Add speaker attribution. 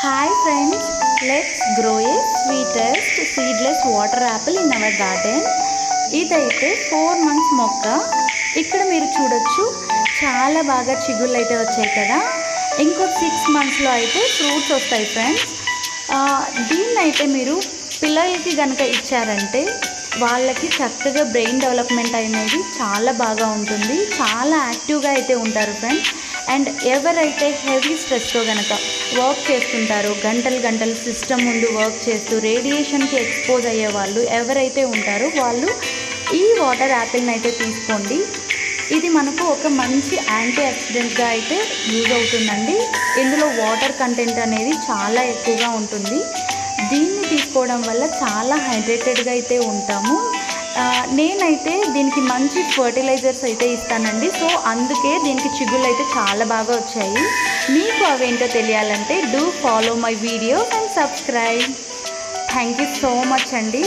Speaker 1: Hi friends, let's grow a sweetest seedless water apple in our garden. ఇదైతే 4 months మొక్క. ఇక్కడ మీరు చూడొచ్చు చాలా బాగా చిగుళ్ళు అయితే వచ్చాయి కదా. ఇంకో 6 monthsలో అయితే ఫ్రూట్స్ వస్తాయి ఫ్రెండ్స్. దీన్నైతే మీరు పిల్లలకి కనుక ఇచ్చారంటే వాళ్ళకి చక్కగా బ్రెయిన్ డెవలప్మెంట్ అనేది చాలా బాగా ఉంటుంది, చాలా యాక్టివ్గా అయితే ఉంటారు ఫ్రెండ్స్. అండ్ ఎవరైతే హెవీ స్ట్రెస్తో కనుక వర్క్ చేస్తుంటారో, గంటలు సిస్టమ్ ముందు వర్క్ చేస్తూ రేడియేషన్కి ఎక్స్పోజ్ అయ్యే వాళ్ళు ఎవరైతే ఉంటారో వాళ్ళు ఈ వాటర్ యాపిల్ని అయితే తీసుకోండి. ఇది మనకు ఒక మంచి యాంటీ ఆక్సిడెంట్గా అయితే యూజ్ అవుతుందండి. ఇందులో వాటర్ కంటెంట్ అనేది చాలా ఎక్కువగా ఉంటుంది. దీన్ని తీసుకోవడం వల్ల చాలా హైడ్రేటెడ్గా అయితే ఉంటాము. నేనైతే దీనికి మంచి ఫర్టిలైజర్స్ అయితే ఇస్తానండి. సో అందుకే దీనికి చిగుళ్ళు అయితే చాలా బాగా వచ్చాయి. మీకు అవేంటో తెలియాలంటే do follow my videos and subscribe. Thank you so much అండి.